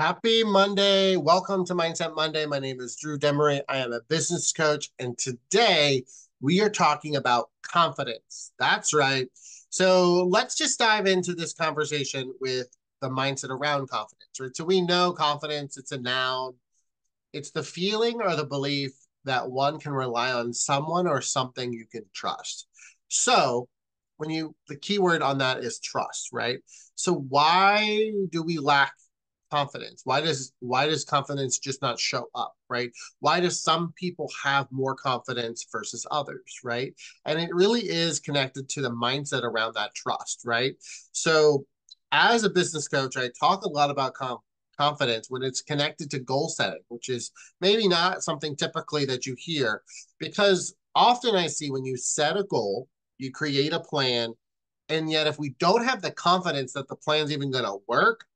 Happy Monday. Welcome to Mindset Monday. My name is Drew Demery. I am a business coach, and today we are talking about confidence. That's right. So let's just dive into this conversation with the mindset around confidence, right? So we know confidence, it's a noun, it's the feeling or the belief that one can rely on someone or something you can trust. So the key word on that is trust, right? So why do we lack confidence? Why does confidence just not show up, right? Why do some people have more confidence versus others, right? And it really is connected to the mindset around that trust, right? So as a business coach, I talk a lot about confidence when it's connected to goal setting, which is maybe not something typically that you hear, because often I see when you set a goal, you create a plan, and yet if we don't have the confidence that the plan's even going to work,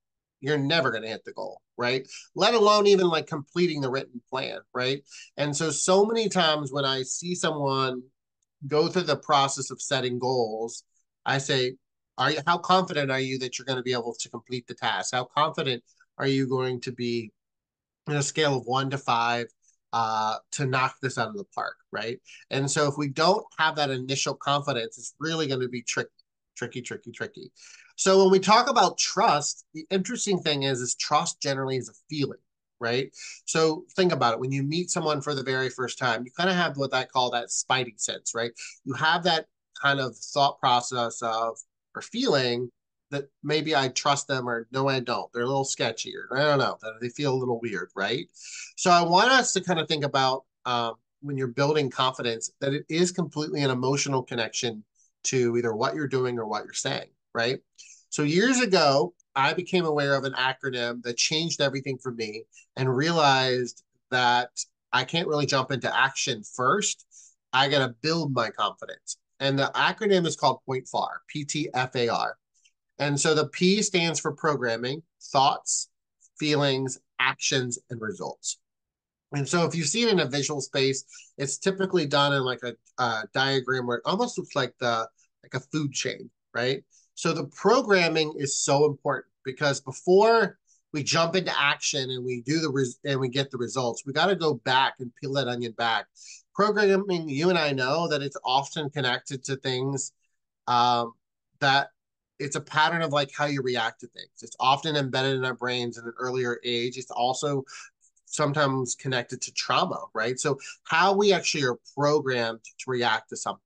you're never going to hit the goal, right? Let alone even like completing the written plan, right? And so many times when I see someone go through the process of setting goals, I say, how confident are you that you're going to be able to complete the task? How confident are you going to be on a scale of 1 to 5 to knock this out of the park, right? And so if we don't have that initial confidence, it's really going to be tricky. So when we talk about trust, the interesting thing is trust generally is a feeling, right? So think about it. When you meet someone for the very first time, you kind of have what I call that spidey sense, right? You have that kind of thought process of or feeling that maybe I trust them or no, I don't. They're a little sketchy or I don't know, that they feel a little weird, right? So I want us to kind of think about when you're building confidence that it is completely an emotional connection to either what you're doing or what you're saying, right? So years ago, I became aware of an acronym that changed everything for me and realized that I can't really jump into action first. I got to build my confidence. And the acronym is called POINT FAR, PTFAR. And so the P stands for programming, thoughts, feelings, actions, and results. And so if you see it in a visual space, it's typically done in like a diagram where it almost looks like the like a food chain, right? So the programming is so important because before we jump into action and we do and we get the results, we got to go back and peel that onion back. Programming, you and I know that it's often connected to things um, that it's a pattern of like how you react to things. It's often embedded in our brains in an earlier age. It's also sometimes connected to trauma, right? So how we actually are programmed to react to something.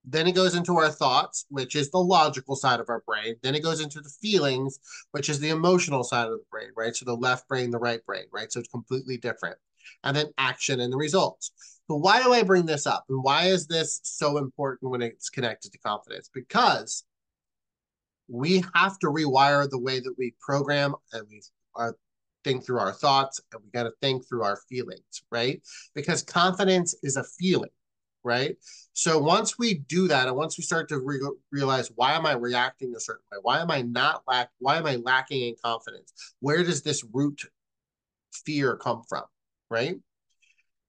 Then it goes into our thoughts, which is the logical side of our brain. Then it goes into the feelings, which is the emotional side of the brain, right? So the left brain, the right brain, right? So it's completely different. And then action and the results. So why do I bring this up? And why is this so important when it's connected to confidence? Because we have to rewire the way that we program and we think through our thoughts and we got to think through our feelings, right? Because confidence is a feeling, right? So once we do that and once we start to realize why am I reacting a certain way? Why am I lacking in confidence? Where does this root fear come from, right?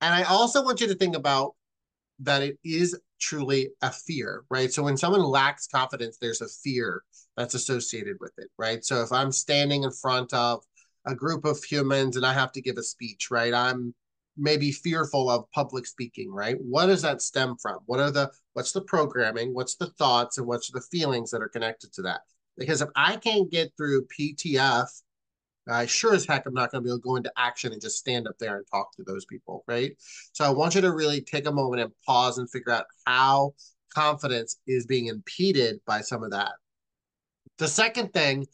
And I also want you to think about that it is truly a fear, right? So when someone lacks confidence, there's a fear that's associated with it, right? So if I'm standing in front of a group of humans and I have to give a speech, right? I'm maybe fearful of public speaking, right? What does that stem from? What's the programming? What's the thoughts and what's the feelings that are connected to that? Because if I can't get through PTF, I sure as heck I'm not going to be able to go into action and just stand up there and talk to those people, right? So I want you to really take a moment and pause and figure out how confidence is being impeded by some of that. The second thing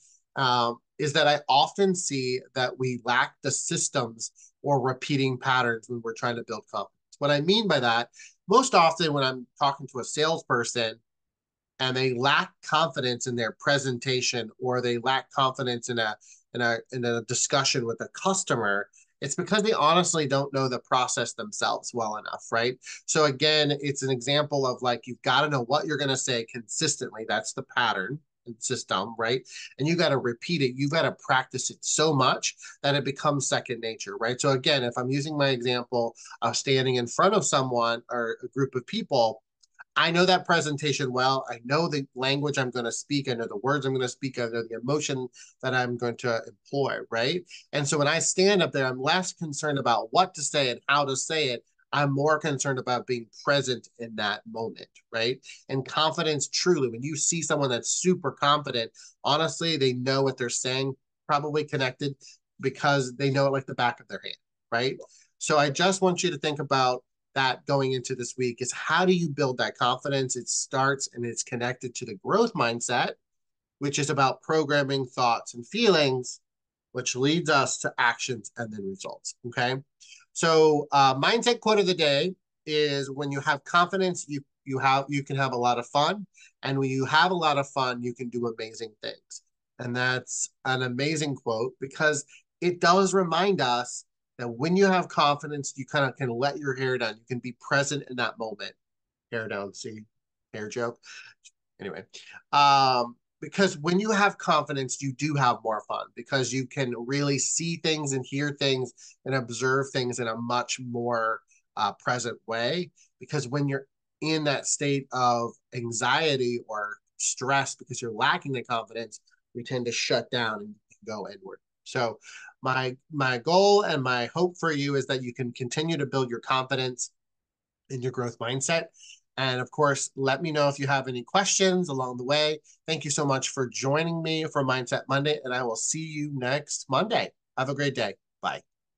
is that I often see that we lack the systems or repeating patterns when we're trying to build confidence. What I mean by that, most often when I'm talking to a salesperson, and they lack confidence in their presentation or they lack confidence in a discussion with a customer, it's because they honestly don't know the process themselves well enough, right? So again, it's an example of like you've got to know what you're going to say consistently. That's the pattern and system, right? And you got to repeat it. You've got to practice it so much that it becomes second nature, right? So again, if I'm using my example of standing in front of someone or a group of people, I know that presentation well. I know the language I'm going to speak. I know the words I'm going to speak. I know the emotion that I'm going to employ, right? And so when I stand up there, I'm less concerned about what to say and how to say it. I'm more concerned about being present in that moment, right? And confidence, truly, when you see someone that's super confident, honestly, they know what they're saying, probably connected because they know it like the back of their hand, right? So I just want you to think about that going into this week is how do you build that confidence? It starts and it's connected to the growth mindset, which is about programming thoughts and feelings, which leads us to actions and then results. Okay. So mindset quote of the day is when you have confidence, you can have a lot of fun. And when you have a lot of fun, you can do amazing things. And that's an amazing quote because it does remind us that when you have confidence, you kind of can let your hair down. You can be present in that moment. Hair down, see, hair joke. Anyway, because when you have confidence, you do have more fun because you can really see things and hear things and observe things in a much more present way. Because when you're in that state of anxiety or stress because you're lacking the confidence, you tend to shut down and go inward. So my goal and my hope for you is that you can continue to build your confidence in your growth mindset. And of course, let me know if you have any questions along the way. Thank you so much for joining me for Mindset Monday, and I will see you next Monday. Have a great day. Bye.